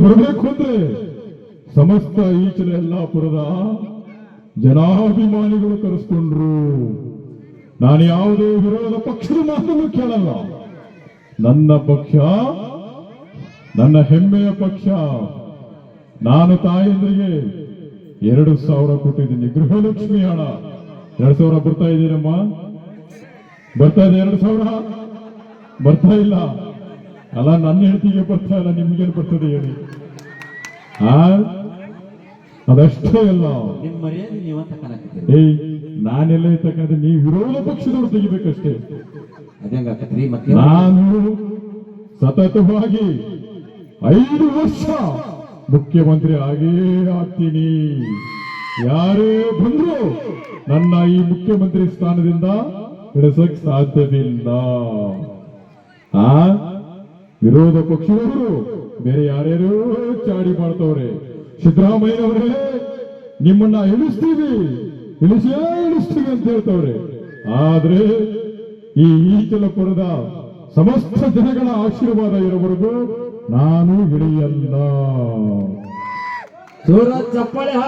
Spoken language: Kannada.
ಬರಬೇಕು ಅಂದ್ರೆ ಸಮಸ್ತ ಈಚಲ ಯಲ್ಲಾಪುರದ ಜನಾಭಿಮಾನಿಗಳು ಕರೆಸ್ಕೊಂಡ್ರು. ನಾನು ಯಾವುದೇ ವಿರೋಧ ಪಕ್ಷದ ಮಾತನ್ನು ಕೇಳಲ್ಲ. ನನ್ನ ಪಕ್ಷ ನನ್ನ ಹೆಮ್ಮೆಯ ಪಕ್ಷ. ನಾನು ತಾಯಂದ್ರಿಗೆ 2,000 ಕೊಟ್ಟಿದ್ದೀನಿ. ಗೃಹಲಕ್ಷ್ಮಿ ಹಣ 2,000 ಬರ್ತಾ ಇದ್ದೀನಮ್ಮ. ಬರ್ತಾ ಇದೆ 2,000 ಬರ್ತಾ ಇಲ್ಲ ಅಲ್ಲ, ನನ್ನ ಹೆಂಡತಿಗೆ ಬರ್ತಾ ಇಲ್ಲ, ನಿಮ್ಗೇನು ಬರ್ತದೆ ಹೇಳಿ? ಅದಷ್ಟೇ ಅಲ್ಲ, ನಿಮ್ಮ ಮರ್ಯಾದೆ ನೀವಂತ ಕಾಣಕತ್ತೀರಿ. ಏಯ್ ನಾನೆಲ್ಲ ತಕ್ಕಂತೆ ನೀವು ವಿರೋಧ ಪಕ್ಷದವ್ರು ತೆಗಿಬೇಕಷ್ಟೇ. ಅದಂಗಾಕತ್ರಿ ಮತ್ತೆ ನಾನು ಸತತವಾಗಿ 5 ವರ್ಷ ಮುಖ್ಯಮಂತ್ರಿ ಆಗೇ ಆಗ್ತೀನಿ. ಯಾರೇ ಬಂದ್ರು ನನ್ನ ಈ ಮುಖ್ಯಮಂತ್ರಿ ಸ್ಥಾನದಿಂದ ಇಳಿಸಕ್ ಸಾಧ್ಯವಿಲ್ಲ. ವಿರೋಧ ಪಕ್ಷದವರು ಬೇರೆ ಯಾರ್ಯಾರೋ ಚಾಡಿ ಮಾಡ್ತವ್ರೆ. ಸಿದ್ದರಾಮಯ್ಯನವರೇ ನಿಮ್ಮನ್ನ ಇಳಿಸ್ತೀವಿ ಅಂತ ಹೇಳ್ತವ್ರೆ. ಆದ್ರೆ ಈ ಈಚಲಪುರದ ಸಮಸ್ತ ಜನಗಳ ಆಶೀರ್ವಾದ ಇರೋವರೆಗೂ ನಾನು ಇಳಿಯಲ್ಲ. ಜೋರ ಚಪ್ಪಾಳೆ